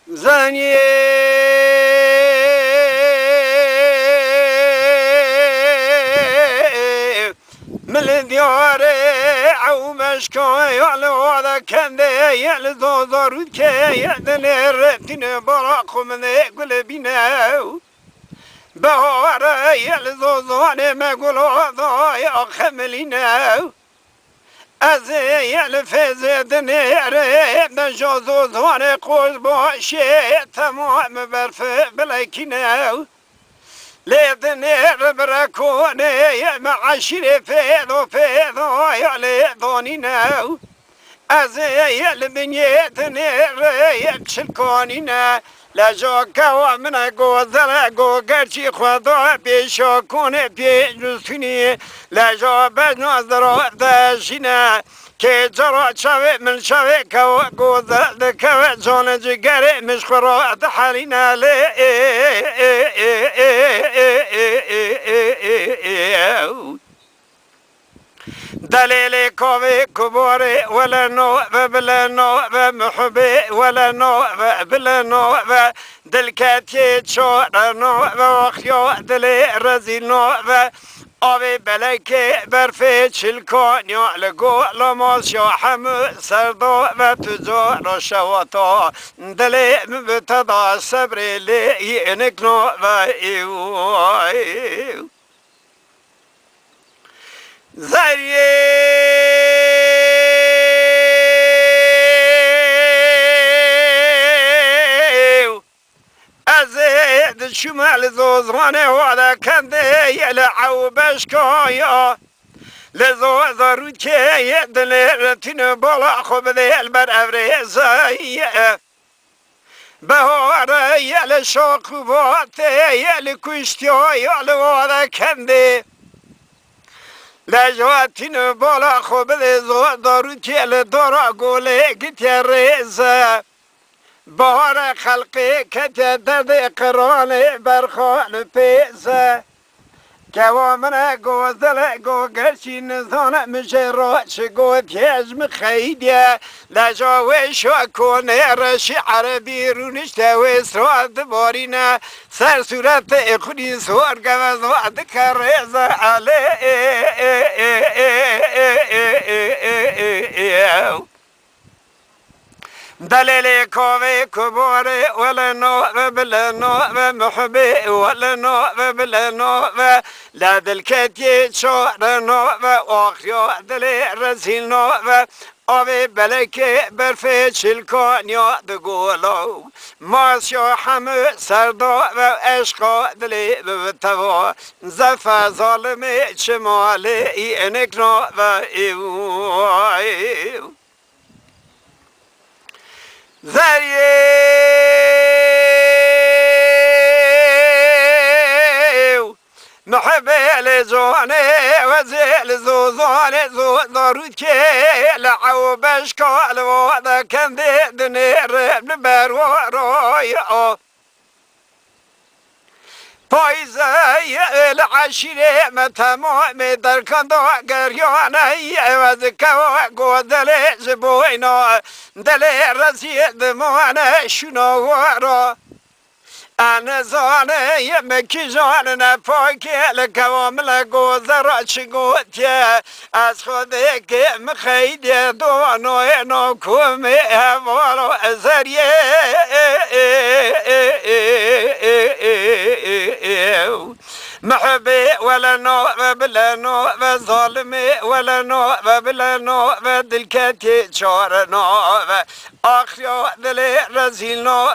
زنی من دیاره او مشکای علو ذا کنده یل زارود که یدن رفتین برا خمنه گل بینه بهاره یل زانه مگل ذا خملینه از یل فزدن رفتن جازو زانه قوز باشه تمام برف بلکینه لذن بركوني معشر فيض يعلضوننا أزي البنيتني يكشلكوننا لجوك ومن قوزر قوكرشي خضوع بيشوكون بيجلسوني لجو بنظر داشنا که جرا شوی من شوی که گوزد که جان جگری مشخورات حالینا لی دلیل کوی کباری ولا نو و بلا نو و محبی ولا نو و بلا نو و دلکتی چور نو و خیو دلی رزی نو و آبی بلکه برفی چلکانیا لگو لماس یا همه سردو و تجار شواتا دلی مبتدا صبری لی نکنو و ایو زریو ازید شمال زوزوانه وادا کنده یلعو بشکایا لزو زارود که یدن رتین بالا خوب دیل بر افریزایه بهاره یل شاقوباته یل کشتیا یل وادا کنده لجواتین بالا خوب دیزو دارود که لدارا گوله گتیا ریزه بهار خلقی کتی درد قرآن برخان پیسه کوامن گوزدل گوگرشی نزانه میشه راش گو پیجم خیدیه لجاوی شاکونه رشی عربی رونشته و سراد بارینه سر صورت خودی سورگه و زواد کریزه علیه دلیل کوی کباری ولا نو و بلا نو و محبی ولا نو و بلا نو و لدل کتی چور نو و آخیا دلی رزیل نو و آبی بلکه برفی چلکانیا دگولو ماسیا همه سردا و عشقا دلی بتوا زفا ظالمی چمالی اینکنا و ایو زریو محبه لزونه و زیل زوزانه زارود که لعو بشکال وادا کنده دنیر برواروی پایزه العشیره ما تمام در کندا گریانه عوض کوا گودل زبوینا دل رزید مانه شنوارا انا زانه یمکی جان نپاکی لکوامل گوزر چگوتیه از خوده که مخیده دانوی ناکومی حوالو ازریه محبي ولا نو بلا نو ظالمي ولا نو بلا نو دلكتي شور نو آخر دل رزيل نو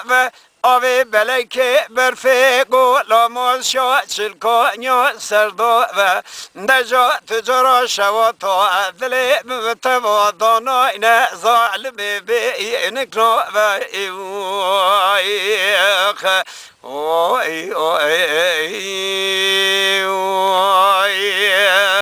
آبی بلکه برفی گلاموز شا چلکانیا سردو و دجا تجارا شوا تا دلی بتوادانا این ظالمی بی نکنو و ایوخ